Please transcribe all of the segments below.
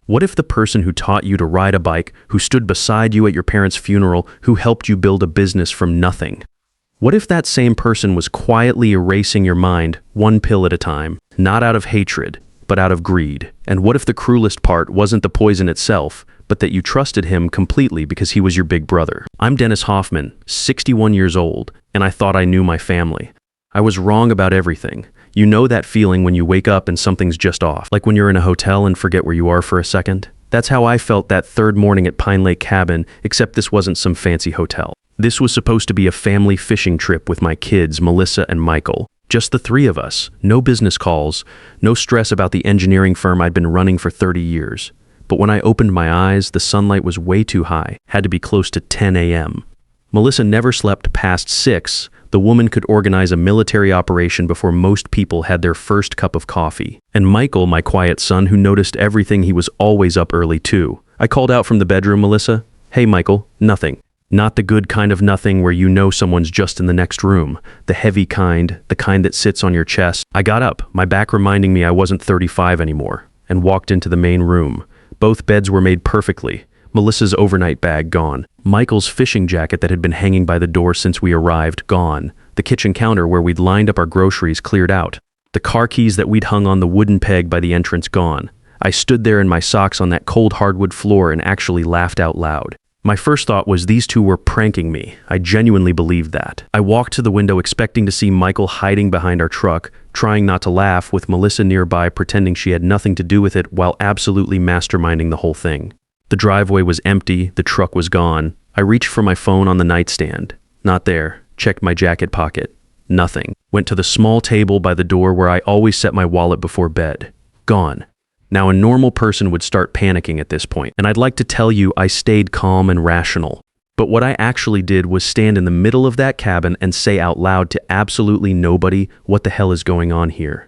What if the person who taught you to ride a bike, who stood beside you at your parents' funeral, who helped you build a business from nothing? What if that same person was quietly erasing your mind, one pill at a time, not out of hatred, but out of greed? And what if the cruelest part wasn't the poison itself, but that you trusted him completely because he was your big brother? I'm Dennis Hoffman, 61 years old, and I thought I knew my family. I was wrong about everything. You know that feeling when you wake up and something's just off, like when you're in a hotel and forget where you are for a second? That's how I felt that third morning at Pine Lake Cabin, except this wasn't some fancy hotel. This was supposed to be a family fishing trip with my kids, Melissa and Michael. Just the three of us. No business calls, no stress about the engineering firm I'd been running for 30 years. But when I opened my eyes, the sunlight was way too high, had to be close to 10 a.m. Melissa never slept past 6. The woman could organize a military operation before most people had their first cup of coffee. And Michael, my quiet son, who noticed everything, he was always up early too. I called out from the bedroom, "Melissa, hey Michael, nothing." Not the good kind of nothing where you know someone's just in the next room. The heavy kind, the kind that sits on your chest. I got up, my back reminding me I wasn't 35 anymore, and walked into the main room. Both beds were made perfectly. Melissa's overnight bag gone. Michael's fishing jacket that had been hanging by the door since we arrived gone. The kitchen counter where we'd lined up our groceries cleared out. The car keys that we'd hung on the wooden peg by the entrance gone. I stood there in my socks on that cold hardwood floor and actually laughed out loud. My first thought was these two were pranking me. I genuinely believed that. I walked to the window expecting to see Michael hiding behind our truck, trying not to laugh, with Melissa nearby pretending she had nothing to do with it while absolutely masterminding the whole thing. The driveway was empty, the truck was gone. I reached for my phone on the nightstand. Not there. Checked my jacket pocket. Nothing. Went to the small table by the door where I always set my wallet before bed. Gone. Now, a normal person would start panicking at this point, and I'd like to tell you I stayed calm and rational. But what I actually did was stand in the middle of that cabin and say out loud to absolutely nobody, what the hell is going on here?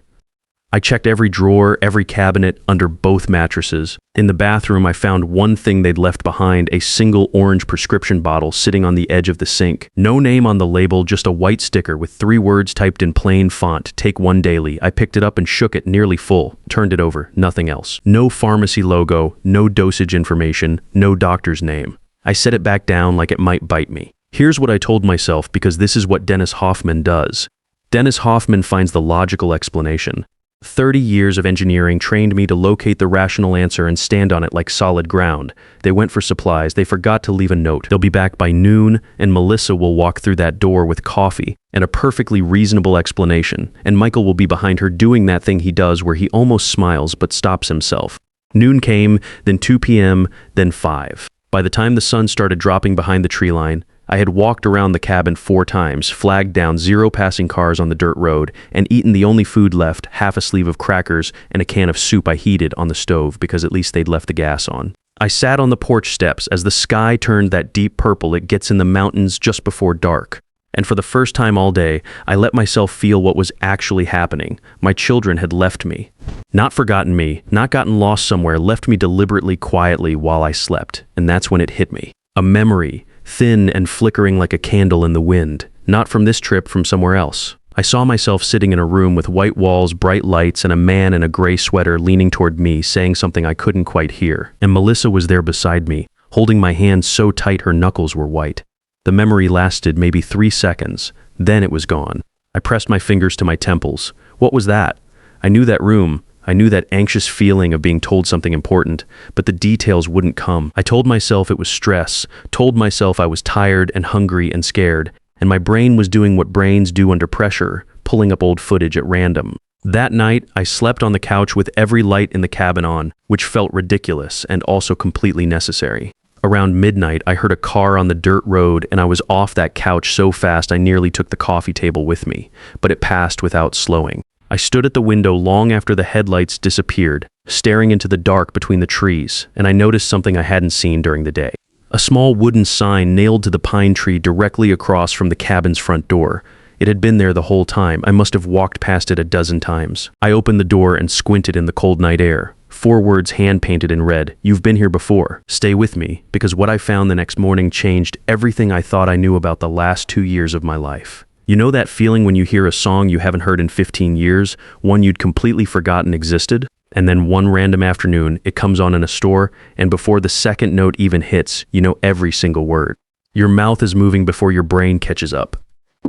I checked every drawer, every cabinet, under both mattresses. In the bathroom, I found one thing they'd left behind, a single orange prescription bottle sitting on the edge of the sink. No name on the label, just a white sticker with 3 words typed in plain font, "Take one daily." I picked it up and shook it, nearly full. Turned it over, nothing else. No pharmacy logo, no dosage information, no doctor's name. I set it back down like it might bite me. Here's what I told myself, because this is what Dennis Hoffman does. Dennis Hoffman finds the logical explanation. 30 years of engineering trained me to locate the rational answer and stand on it like solid ground. They went for supplies. They forgot to leave a note. They'll be back by noon, and Melissa will walk through that door with coffee and a perfectly reasonable explanation. And Michael will be behind her doing that thing he does where he almost smiles but stops himself. Noon came, then 2 p.m., then 5. By the time the sun started dropping behind the tree line, I had walked around the cabin 4 times, flagged down 0 passing cars on the dirt road, and eaten the only food left, half a sleeve of crackers and a can of soup I heated on the stove because at least they'd left the gas on. I sat on the porch steps as the sky turned that deep purple it gets in the mountains just before dark. And for the first time all day, I let myself feel what was actually happening. My children had left me. Not forgotten me, not gotten lost somewhere, left me deliberately, quietly while I slept. And that's when it hit me. A memory. Thin and flickering like a candle in the wind. Not from this trip, from somewhere else. I saw myself sitting in a room with white walls, bright lights, and a man in a gray sweater leaning toward me, saying something I couldn't quite hear. And Melissa was there beside me, holding my hand so tight her knuckles were white. The memory lasted maybe 3 seconds. Then it was gone. I pressed my fingers to my temples. What was that? I knew that room. I knew that anxious feeling of being told something important, but the details wouldn't come. I told myself it was stress, told myself I was tired and hungry and scared, and my brain was doing what brains do under pressure, pulling up old footage at random. That night, I slept on the couch with every light in the cabin on, which felt ridiculous and also completely necessary. Around midnight, I heard a car on the dirt road, and I was off that couch so fast I nearly took the coffee table with me, but it passed without slowing. I stood at the window long after the headlights disappeared, staring into the dark between the trees, and I noticed something I hadn't seen during the day. A small wooden sign nailed to the pine tree directly across from the cabin's front door. It had been there the whole time. I must have walked past it a dozen times. I opened the door and squinted in the cold night air. 4 words hand-painted in red. "You've been here before. Stay with me," because what I found the next morning changed everything I thought I knew about the last 2 years of my life. You know that feeling when you hear a song you haven't heard in 15 years, one you'd completely forgotten existed? And then one random afternoon, it comes on in a store, and before the second note even hits, you know every single word. Your mouth is moving before your brain catches up.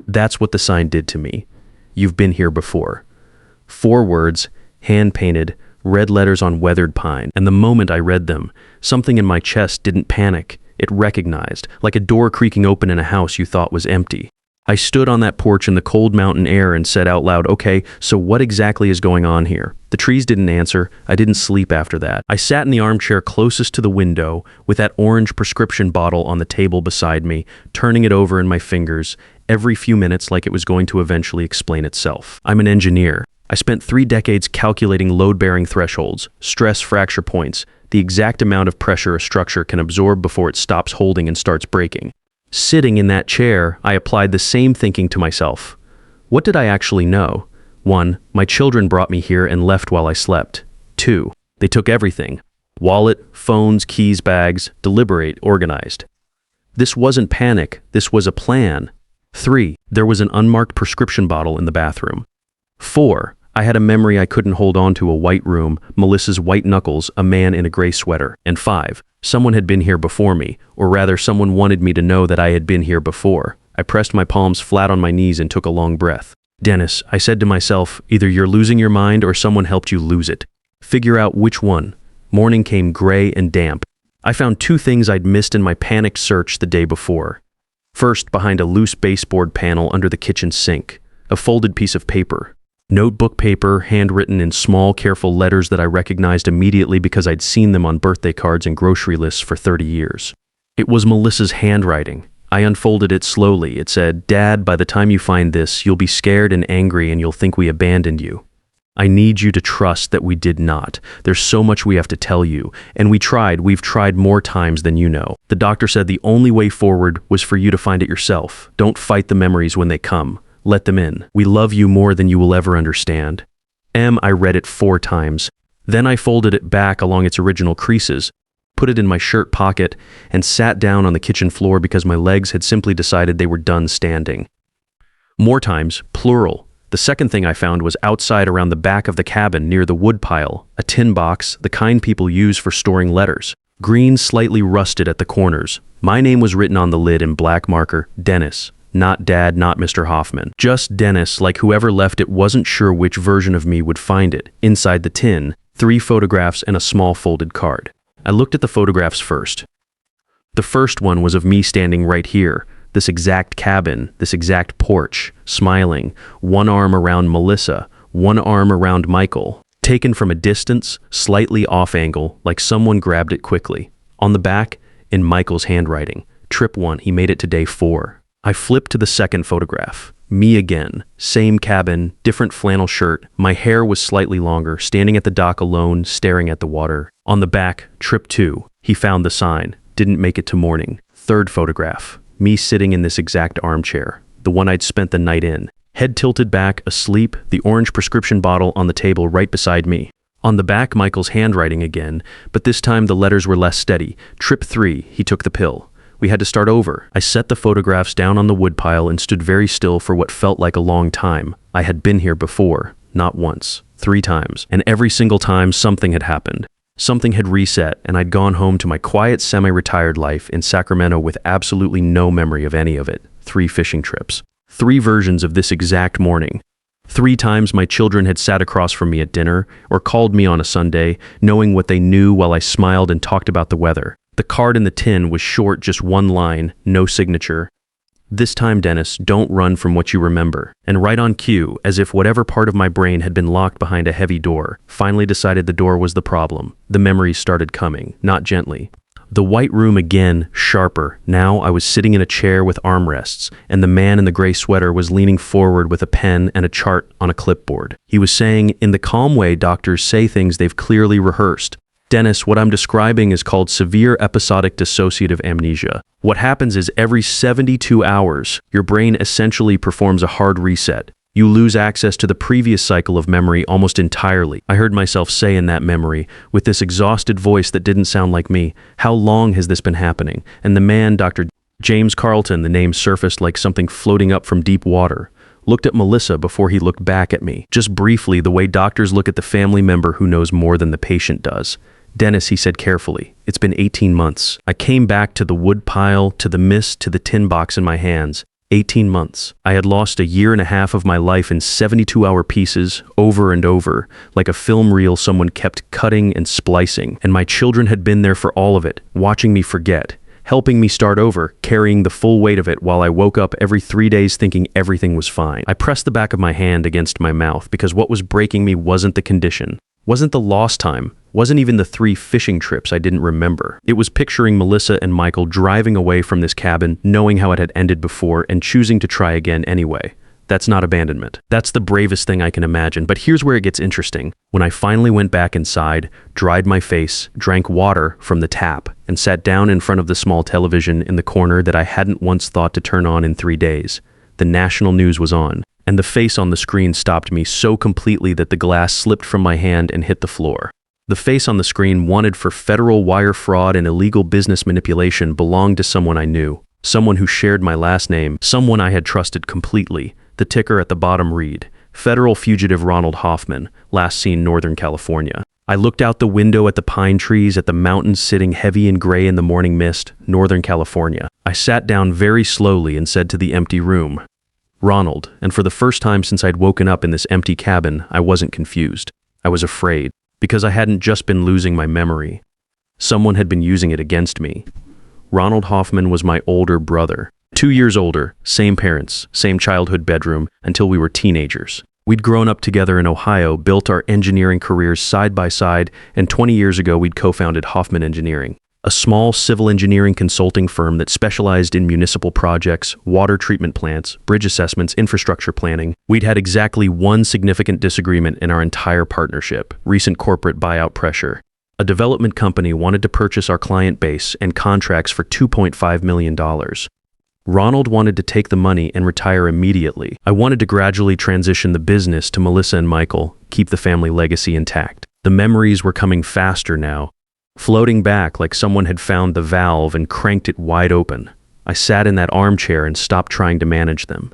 That's what the sign did to me. You've been here before. 4 words, hand-painted, red letters on weathered pine, and the moment I read them, something in my chest didn't panic. It recognized, like a door creaking open in a house you thought was empty. I stood on that porch in the cold mountain air and said out loud, okay, so what exactly is going on here? The trees didn't answer. I didn't sleep after that. I sat in the armchair closest to the window with that orange prescription bottle on the table beside me, turning it over in my fingers every few minutes like it was going to eventually explain itself. I'm an engineer. I spent 3 decades calculating load-bearing thresholds, stress fracture points, the exact amount of pressure a structure can absorb before it stops holding and starts breaking. Sitting in that chair, I applied the same thinking to myself. What did I actually know? 1. My children brought me here and left while I slept. 2. They took everything. Wallet, phones, keys, bags, deliberate, organized. This wasn't panic, this was a plan. 3. There was an unmarked prescription bottle in the bathroom. 4. I had a memory I couldn't hold on to: a white room, Melissa's white knuckles, a man in a gray sweater. And 5. Someone had been here before me, or rather someone wanted me to know that I had been here before. I pressed my palms flat on my knees and took a long breath. Dennis, I said to myself, either you're losing your mind or someone helped you lose it. Figure out which one. Morning came gray and damp. I found 2 things I'd missed in my panicked search the day before. First, behind a loose baseboard panel under the kitchen sink, a folded piece of paper. Notebook paper, handwritten in small, careful letters that I recognized immediately because I'd seen them on birthday cards and grocery lists for 30 years. It was Melissa's handwriting. I unfolded it slowly. It said, "Dad, by the time you find this, you'll be scared and angry and you'll think we abandoned you. I need you to trust that we did not. There's so much we have to tell you. And we've tried more times than you know. The doctor said the only way forward was for you to find it yourself. Don't fight the memories when they come. Let them in. We love you more than you will ever understand." I read it 4 times. Then I folded it back along its original creases, put it in my shirt pocket, and sat down on the kitchen floor because my legs had simply decided they were done standing. More times, plural. The second thing I found was outside around the back of the cabin near the wood pile, a tin box, the kind people use for storing letters. Green, slightly rusted at the corners. My name was written on the lid in black marker, Dennis. Not Dad, not Mr. Hoffman. Just Dennis, like whoever left it wasn't sure which version of me would find it. Inside the tin, 3 photographs and a small folded card. I looked at the photographs first. The first one was of me standing right here, this exact cabin, this exact porch, smiling, one arm around Melissa, one arm around Michael, taken from a distance, slightly off angle, like someone grabbed it quickly. On the back, in Michael's handwriting, trip 1, he made it to day 4. I flipped to the second photograph. Me again. Same cabin, different flannel shirt. My hair was slightly longer, standing at the dock alone, staring at the water. On the back, trip 2. He found the sign. Didn't make it to morning. Third photograph. Me sitting in this exact armchair. The one I'd spent the night in. Head tilted back, asleep, the orange prescription bottle on the table right beside me. On the back, Michael's handwriting again, but this time the letters were less steady. Trip 3. He took the pill. We had to start over. I set the photographs down on the woodpile and stood very still for what felt like a long time. I had been here before, not once, 3 times, and every single time something had happened. Something had reset, and I'd gone home to my quiet, semi-retired life in Sacramento with absolutely no memory of any of it. 3 fishing trips. 3 versions of this exact morning. 3 times my children had sat across from me at dinner, or called me on a Sunday, knowing what they knew while I smiled and talked about the weather. The card in the tin was short, just 1 line, no signature. "This time, Dennis, don't run from what you remember." And right on cue, as if whatever part of my brain had been locked behind a heavy door, finally decided the door was the problem. The memories started coming, not gently. The white room again, sharper. Now I was sitting in a chair with armrests, and the man in the gray sweater was leaning forward with a pen and a chart on a clipboard. He was saying, in the calm way doctors say things they've clearly rehearsed, "Dennis, what I'm describing is called severe episodic dissociative amnesia. What happens is every 72 hours, your brain essentially performs a hard reset. You lose access to the previous cycle of memory almost entirely." I heard myself say in that memory, with this exhausted voice that didn't sound like me, "How long has this been happening?" And the man, Dr. James Carlton, the name surfaced like something floating up from deep water. looked at Melissa before he looked back at me. Just briefly, the way doctors look at the family member who knows more than the patient does. "Dennis," he said carefully, "it's been 18 months. I came back to the wood pile, to the mist, to the tin box in my hands. 18 months. I had lost a year and a half of my life in 72-hour pieces, over and over, like a film reel someone kept cutting and splicing, and my children had been there for all of it, watching me forget, helping me start over, carrying the full weight of it while I woke up every 3 days thinking everything was fine." I pressed the back of my hand against my mouth because what was breaking me wasn't the condition, wasn't the lost time, wasn't even the 3 fishing trips I didn't remember. It was picturing Melissa and Michael driving away from this cabin, knowing how it had ended before and choosing to try again anyway. That's not abandonment. That's the bravest thing I can imagine. But here's where it gets interesting. When I finally went back inside, dried my face, drank water from the tap, and sat down in front of the small television in the corner that I hadn't once thought to turn on in 3 days, the national news was on, and the face on the screen stopped me so completely that the glass slipped from my hand and hit the floor. The face on the screen, wanted for federal wire fraud and illegal business manipulation, belonged to someone I knew, someone who shared my last name, someone I had trusted completely. The ticker at the bottom read, "Federal fugitive Ronald Hoffman, last seen Northern California." I looked out the window at the pine trees, at the mountains sitting heavy and gray in the morning mist, Northern California. I sat down very slowly and said to the empty room, "Ronald," and for the first time since I'd woken up in this empty cabin, I wasn't confused. I was afraid. Because I hadn't just been losing my memory. Someone had been using it against me. Ronald Hoffman was my older brother. 2 years older, same parents, same childhood bedroom, until we were teenagers. We'd grown up together in Ohio, built our engineering careers side by side, and 20 years ago we'd co-founded Hoffman Engineering, a small civil engineering consulting firm that specialized in municipal projects, water treatment plants, bridge assessments, infrastructure planning. We'd had exactly one significant disagreement in our entire partnership: recent corporate buyout pressure. A development company wanted to purchase our client base and contracts for $2.5 million. Ronald wanted to take the money and retire immediately. I wanted to gradually transition the business to Melissa and Michael, keep the family legacy intact. The memories were coming faster now, floating back like someone had found the valve and cranked it wide open. I sat in that armchair and stopped trying to manage them.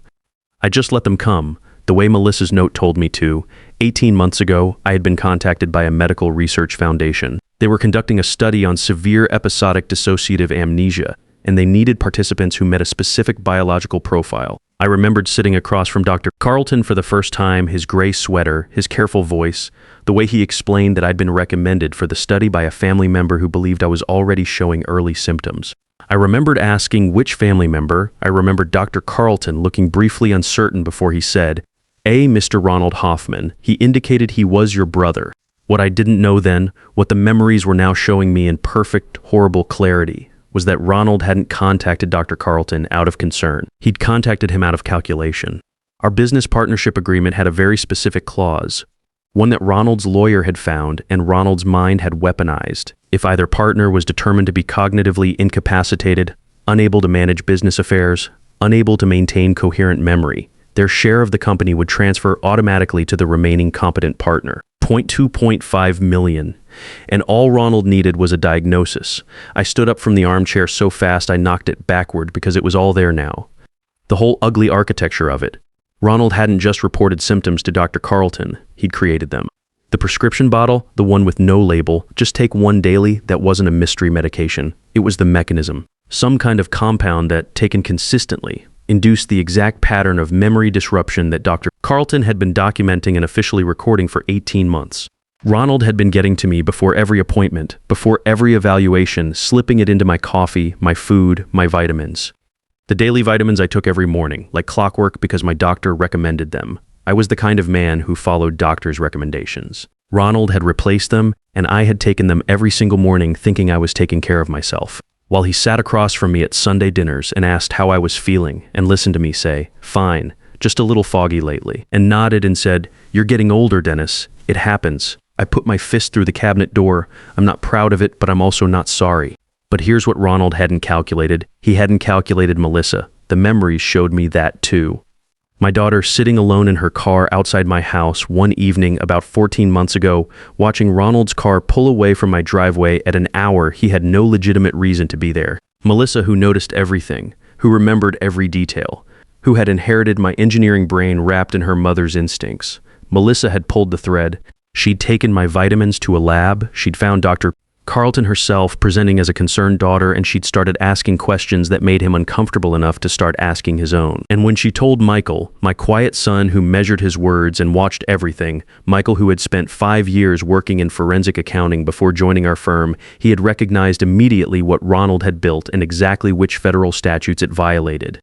I just let them come, the way Melissa's note told me to. 18 months ago, I had been contacted by a medical research foundation. They were conducting a study on severe episodic dissociative amnesia, and they needed participants who met a specific biological profile. I remembered sitting across from Dr. Carlton for the first time, his gray sweater, his careful voice, the way he explained that I'd been recommended for the study by a family member who believed I was already showing early symptoms. I remembered asking which family member. I remembered Dr. Carlton looking briefly uncertain before he said, "Mr. Ronald Hoffman, he indicated he was your brother." What I didn't know then, what the memories were now showing me in perfect, horrible clarity, was that Ronald hadn't contacted Dr. Carlton out of concern. He'd contacted him out of calculation. Our business partnership agreement had a very specific clause, one that Ronald's lawyer had found and Ronald's mind had weaponized. If either partner was determined to be cognitively incapacitated, unable to manage business affairs, unable to maintain coherent memory, their share of the company would transfer automatically to the remaining competent partner. $2.5 million. And all Ronald needed was a diagnosis. I stood up from the armchair so fast I knocked it backward because it was all there now. The whole ugly architecture of it. Ronald hadn't just reported symptoms to Dr. Carlton, he'd created them. The prescription bottle, the one with no label, just take one daily, that wasn't a mystery medication. It was the mechanism. Some kind of compound that, taken consistently, induced the exact pattern of memory disruption that Dr. Carlton had been documenting and officially recording for 18 months. Ronald had been getting to me before every appointment, before every evaluation, slipping it into my coffee, my food, my vitamins. The daily vitamins I took every morning, like clockwork because my doctor recommended them. I was the kind of man who followed doctor's recommendations. Ronald had replaced them, and I had taken them every single morning thinking I was taking care of myself. While he sat across from me at Sunday dinners and asked how I was feeling and listened to me say, "Fine, just a little foggy lately," and nodded and said, "You're getting older, Dennis. It happens." I put my fist through the cabinet door. I'm not proud of it, but I'm also not sorry. But here's what Ronald hadn't calculated. He hadn't calculated Melissa. The memories showed me that too. My daughter sitting alone in her car outside my house one evening about 14 months ago, watching Ronald's car pull away from my driveway at an hour he had no legitimate reason to be there. Melissa, who noticed everything, who remembered every detail. who had inherited my engineering brain wrapped in her mother's instincts. Melissa had pulled the thread. She'd taken my vitamins to a lab, she'd found Dr. Carlton herself presenting as a concerned daughter, and she'd started asking questions that made him uncomfortable enough to start asking his own. And when she told Michael, my quiet son who measured his words and watched everything, Michael who had spent 5 years working in forensic accounting before joining our firm, he had recognized immediately what Ronald had built and exactly which federal statutes it violated.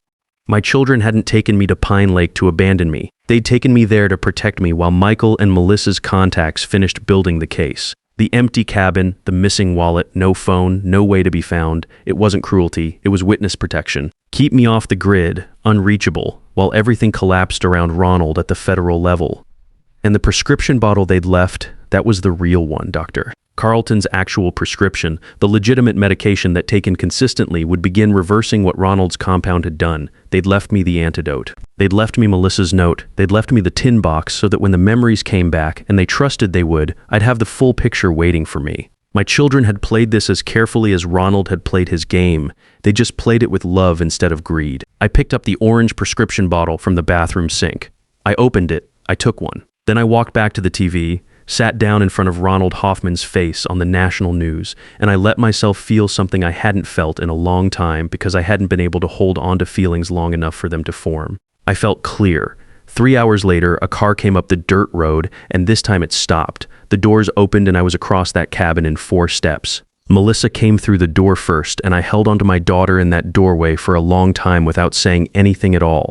My children hadn't taken me to Pine Lake to abandon me. They'd taken me there to protect me while Michael and Melissa's contacts finished building the case. The empty cabin, the missing wallet, no phone, no way to be found. It wasn't cruelty, it was witness protection. Keep me off the grid, unreachable, while everything collapsed around Ronald at the federal level. And the prescription bottle they'd left, that was the real one, Dr. Carlton's actual prescription, the legitimate medication that taken consistently would begin reversing what Ronald's compound had done. They'd left me the antidote. They'd left me Melissa's note. They'd left me the tin box so that when the memories came back, and they trusted they would, I'd have the full picture waiting for me. My children had played this as carefully as Ronald had played his game. They just played it with love instead of greed. I picked up the orange prescription bottle from the bathroom sink. I opened it. I took one. Then I walked back to the TV, sat down in front of Ronald Hoffman's face on the national news, and I let myself feel something I hadn't felt in a long time because I hadn't been able to hold on to feelings long enough for them to form. I felt clear. 3 hours later, a car came up the dirt road, and this time it stopped. The doors opened and I was across that cabin in 4 steps. Melissa came through the door first, and I held onto my daughter in that doorway for a long time without saying anything at all.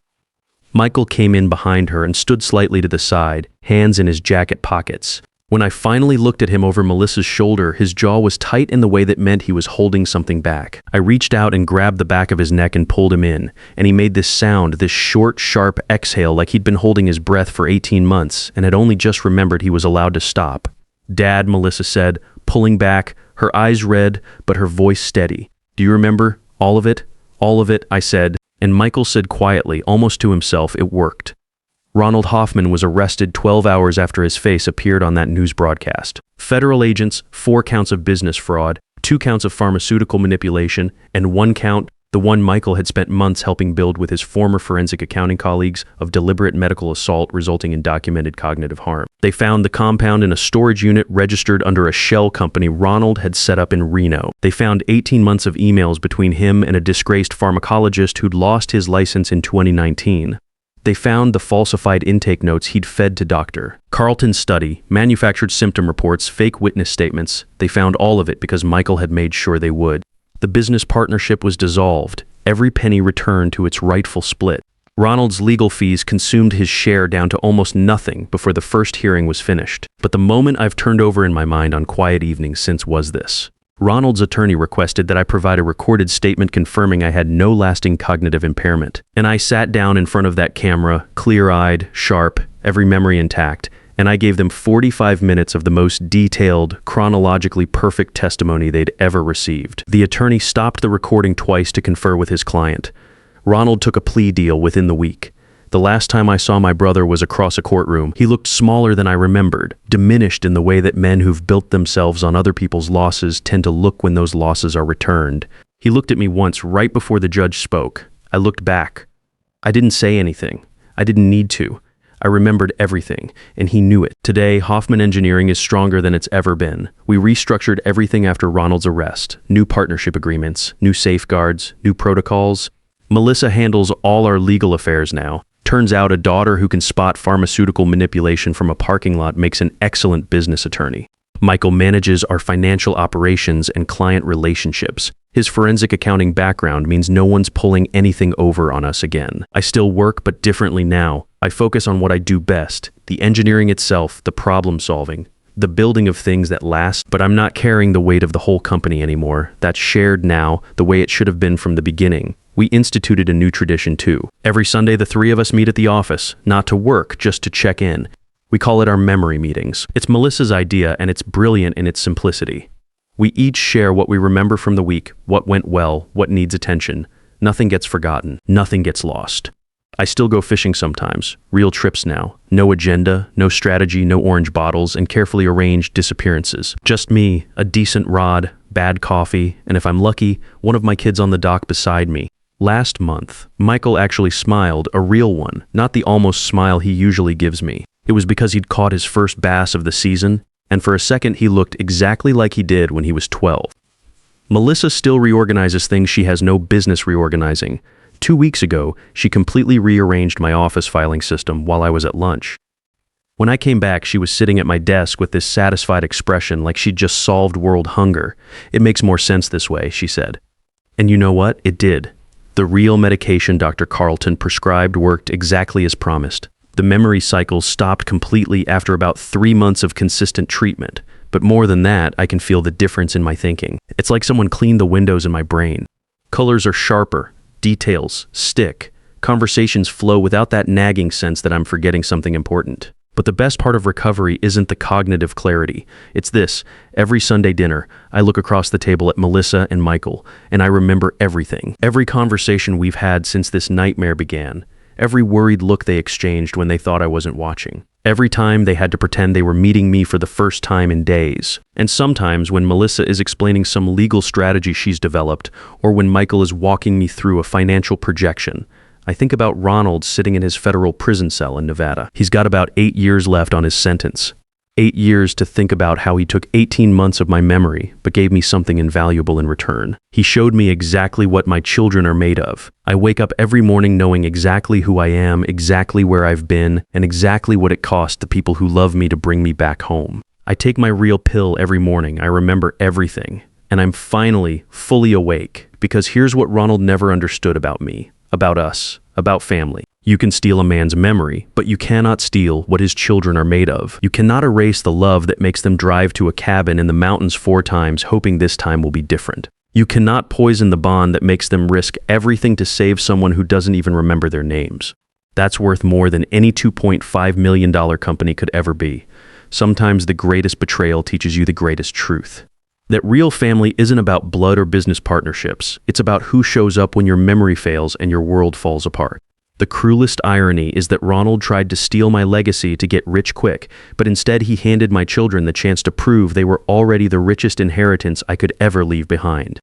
Michael came in behind her and stood slightly to the side, hands in his jacket pockets. When I finally looked at him over Melissa's shoulder, his jaw was tight in the way that meant he was holding something back. I reached out and grabbed the back of his neck and pulled him in, and he made this sound, this short, sharp exhale like he'd been holding his breath for 18 months and had only just remembered he was allowed to stop. "Dad," Melissa said, pulling back, her eyes red, but her voice steady. "Do you remember? All of it?" "All of it," I said. And Michael said quietly, almost to himself, "It worked." Ronald Hoffman was arrested 12 hours after his face appeared on that news broadcast. Federal agents, 4 counts of business fraud, 2 counts of pharmaceutical manipulation, and 1 count, the one Michael had spent months helping build with his former forensic accounting colleagues, of deliberate medical assault resulting in documented cognitive harm. They found the compound in a storage unit registered under a shell company Ronald had set up in Reno. They found 18 months of emails between him and a disgraced pharmacologist who'd lost his license in 2019. They found the falsified intake notes he'd fed to Dr. Carlton's study, manufactured symptom reports, fake witness statements. They found all of it because Michael had made sure they would. The business partnership was dissolved, every penny returned to its rightful split. Ronald's legal fees consumed his share down to almost nothing before the first hearing was finished. But the moment I've turned over in my mind on quiet evenings since was this. Ronald's attorney requested that I provide a recorded statement confirming I had no lasting cognitive impairment. And I sat down in front of that camera, clear-eyed, sharp, every memory intact, and I gave them 45 minutes of the most detailed, chronologically perfect testimony they'd ever received. The attorney stopped the recording twice to confer with his client. Ronald took a plea deal within the week. The last time I saw my brother was across a courtroom. He looked smaller than I remembered, diminished in the way that men who've built themselves on other people's losses tend to look when those losses are returned. He looked at me once right before the judge spoke. I looked back. I didn't say anything. I didn't need to. I remembered everything, and he knew it. Today, Hoffman Engineering is stronger than it's ever been. We restructured everything after Ronald's arrest. New partnership agreements, new safeguards, new protocols. Melissa handles all our legal affairs now. Turns out a daughter who can spot pharmaceutical manipulation from a parking lot makes an excellent business attorney. Michael manages our financial operations and client relationships. His forensic accounting background means no one's pulling anything over on us again. I still work, but differently now. I focus on what I do best, the engineering itself, the problem solving, the building of things that last, but I'm not carrying the weight of the whole company anymore. That's shared now, the way it should have been from the beginning. We instituted a new tradition too. Every Sunday, the 3 of us meet at the office, not to work, just to check in. We call it our memory meetings. It's Melissa's idea, and it's brilliant in its simplicity. We each share what we remember from the week, what went well, what needs attention. Nothing gets forgotten. Nothing gets lost. I still go fishing sometimes, real trips now. No agenda, no strategy, no orange bottles, and carefully arranged disappearances. Just me, a decent rod, bad coffee, and if I'm lucky, one of my kids on the dock beside me. Last month, Michael actually smiled, a real one, not the almost smile he usually gives me. It was because he'd caught his first bass of the season, and for a second he looked exactly like he did when he was 12. Melissa still reorganizes things she has no business reorganizing. 2 weeks ago, she completely rearranged my office filing system while I was at lunch. When I came back, she was sitting at my desk with this satisfied expression like she'd just solved world hunger. "It makes more sense this way," she said. And you know what? It did. The real medication Dr. Carlton prescribed worked exactly as promised. The memory cycles stopped completely after about 3 months of consistent treatment. But more than that, I can feel the difference in my thinking. It's like someone cleaned the windows in my brain. Colors are sharper, details stick, conversations flow without that nagging sense that I'm forgetting something important. But the best part of recovery isn't the cognitive clarity. It's this: every Sunday dinner, I look across the table at Melissa and Michael, and I remember everything. Every conversation we've had since this nightmare began. Every worried look they exchanged when they thought I wasn't watching. Every time they had to pretend they were meeting me for the first time in days. And sometimes when Melissa is explaining some legal strategy she's developed, or when Michael is walking me through a financial projection, I think about Ronald sitting in his federal prison cell in Nevada. He's got about 8 years left on his sentence. 8 years to think about how he took 18 months of my memory, but gave me something invaluable in return. He showed me exactly what my children are made of. I wake up every morning knowing exactly who I am, exactly where I've been, and exactly what it cost the people who love me to bring me back home. I take my real pill every morning. I remember everything. And I'm finally fully awake, because here's what Ronald never understood about me. About us, about family. You can steal a man's memory, but you cannot steal what his children are made of. You cannot erase the love that makes them drive to a cabin in the mountains 4 times, hoping this time will be different. You cannot poison the bond that makes them risk everything to save someone who doesn't even remember their names. That's worth more than any $2.5 million company could ever be. Sometimes the greatest betrayal teaches you the greatest truth. That real family isn't about blood or business partnerships. It's about who shows up when your memory fails and your world falls apart. The cruelest irony is that Ronald tried to steal my legacy to get rich quick, but instead he handed my children the chance to prove they were already the richest inheritance I could ever leave behind.